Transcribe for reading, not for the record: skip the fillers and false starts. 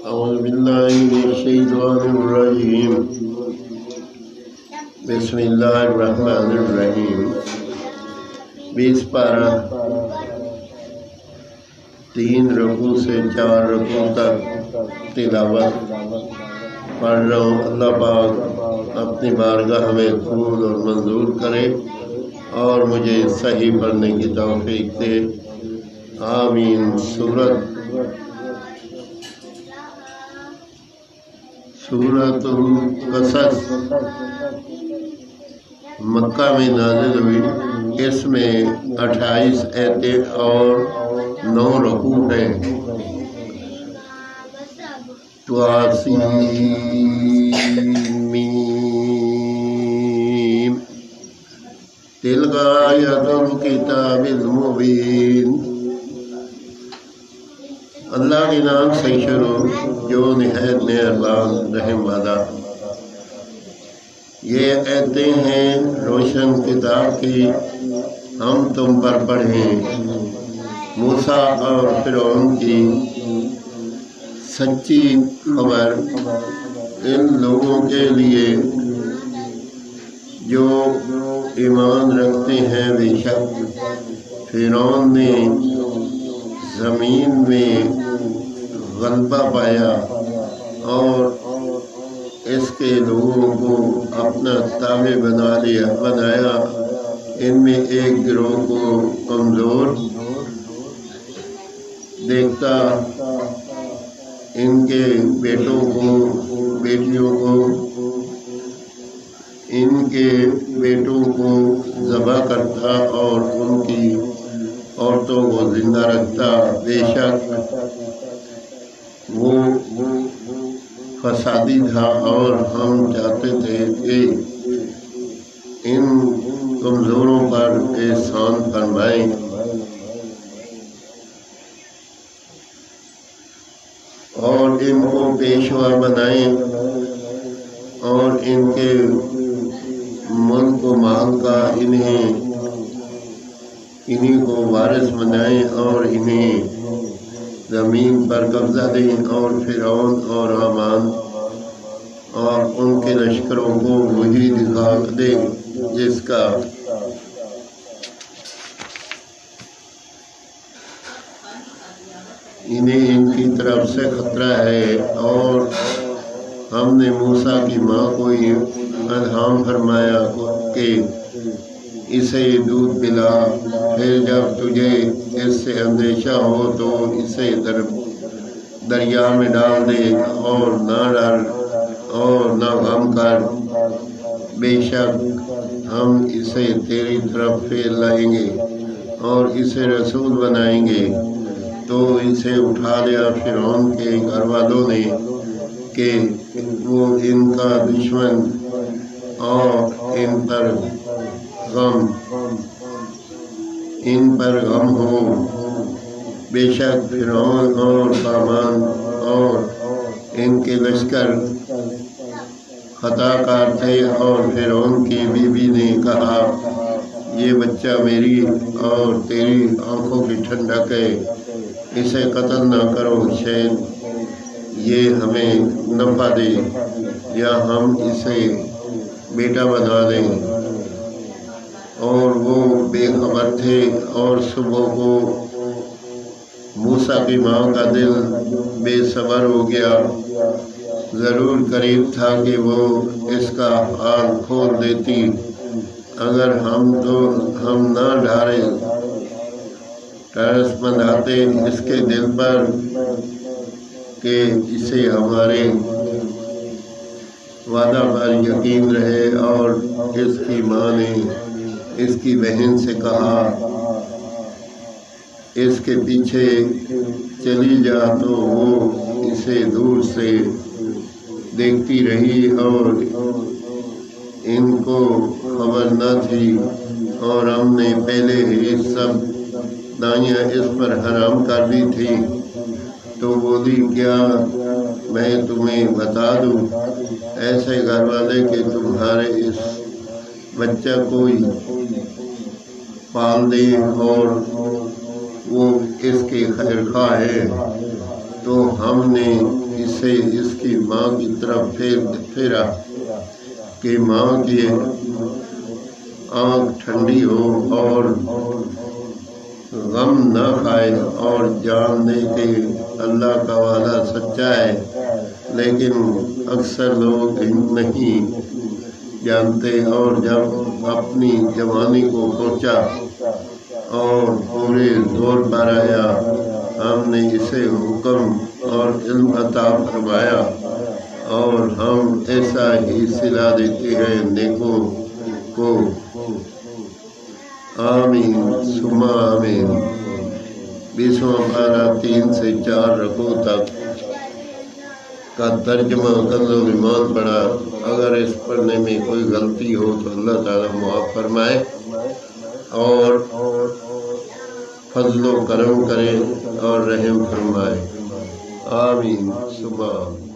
أعوذ بالله من الشيطان الرجيم بسم اللہ الرحمن الرحیم 20 پارہ 3 رکوع سے 4 رکوع تک تلاوت پڑھ رہا ہوں۔ اللہ پاک اپنی بارگاہ میں قبول اور منظور کرے اور مجھے صحیح پڑھنے کی توفیق دے، آمین۔ سورۃ القصص مکہ میں نازل ہوئی، اس میں 28 آیتیں اور 9 رکوع ہیں۔ طاسین میم تلک آیات الکتاب المبین۔ اللہ کے نام سے شروع جو نہایت مہربان رحم والا۔ یہ آیتیں ہیں روشن کتاب کی، ہم تم پر پڑھیں۔ موسیٰ اور فرعون کی سچی خبر ان لوگوں کے لیے جو ایمان رکھتے ہیں۔ بے شک فرعون نے زمین میں غلبہ پایا اور اس کے لوگوں کو اپنا تابع بنایا۔ ان میں ایک گروہ کو کمزور دیکھتا، ان کے بیٹوں کو بیٹوں کو ذبح کرتا اور ان کی عورتوں کو زندہ رکھتا۔ بے شک وہ فسادی تھا اور ہم چاہتے تھے کہ ان کمزوروں پر احسان فرمائیں۔ اور ان کو پیشوا بنائیں اور ان کے ملک و مال کا انہیں کو وارث بنائیں اور انہیں زمین پر قبضہ دیں۔ اور فرعون اور حامان اور ان کے لشکروں کو وہی دکھا دیں جس کا انہیں ان کی طرف سے خطرہ ہے۔ اور ہم نے موسیٰ کی ماں کو الہام فرمایا کہ اسے دودھ پلا، پھر جب تجھے اس سے اندیشہ ہو تو اسے دریا میں ڈال دے، اور نہ ڈر اور نہ غم کر، بے شک ہم اسے تیری طرف پھیر لائیں گے اور اسے رسول بنائیں گے۔ تو اسے اٹھا لیا فرعون کے گھر والوں نے کہ وہ ان کا دشمن اور ان پر غم ہو۔ بے شک فرعون اور حامان اور ان کے لشکر خطا کار تھے۔ اور فرعون کی بیوی نے کہا، یہ بچہ میری اور تیری آنکھوں کی ٹھنڈک ہے، اسے قتل نہ کرو، شاید یہ ہمیں نفع دے یا ہم اسے بیٹا بنا دیں۔ اور وہ بے خبر تھے۔ اور صبح کو موسیٰ کی ماں کا دل بے صبر ہو گیا، ضرور قریب تھا کہ وہ اس کا حال کھول دیتی، اگر ہم نہ ٹرس بندھاتے اس کے دل پر کہ اسے ہمارے وعدہ پر یقین رہے۔ اور اس کی ماں نے اس کی بہن سے کہا، اس کے پیچھے چلی جا۔ تو وہ اسے دور سے دیکھتی رہی اور ان کو خبر نہ تھی، اور ہم نے پہلے ہی سب دائیاں اس پر حرام کر دی تھی۔ تو بولی، کیا میں تمہیں بتا دوں ایسے گھر والے کہ تمہارے اس بچہ کو پال دے اور وہ اس کے خیر خواہ ہے، تو ہم نے اسے اسے اس کی ماں کی طرف پھیرا کہ ماں کی آنکھ ٹھنڈی ہو اور غم نہ کھائے اور جان دے کہ اللہ کا وعدہ سچا ہے، لیکن اکثر لوگ نہیں جانتے۔ اور جب اپنی جوانی کو پہنچا اور پورے زور پر آیا، ہم نے اسے حکم اور علم عطا فرمایا، اور ہم ایسا ہی صلا دیتے ہیں نیکوں کو۔ آمین ثم آمین۔ 20واں پارہ 3 سے 4 رکوع تک کا ترجمہ کنز ایمان پڑھا۔ اگر اس پڑھنے میں کوئی غلطی ہو تو اللہ تعالیٰ معاف فرمائے اور فضل و کرم کرے اور رحم فرمائے۔ آمین ثم آمین۔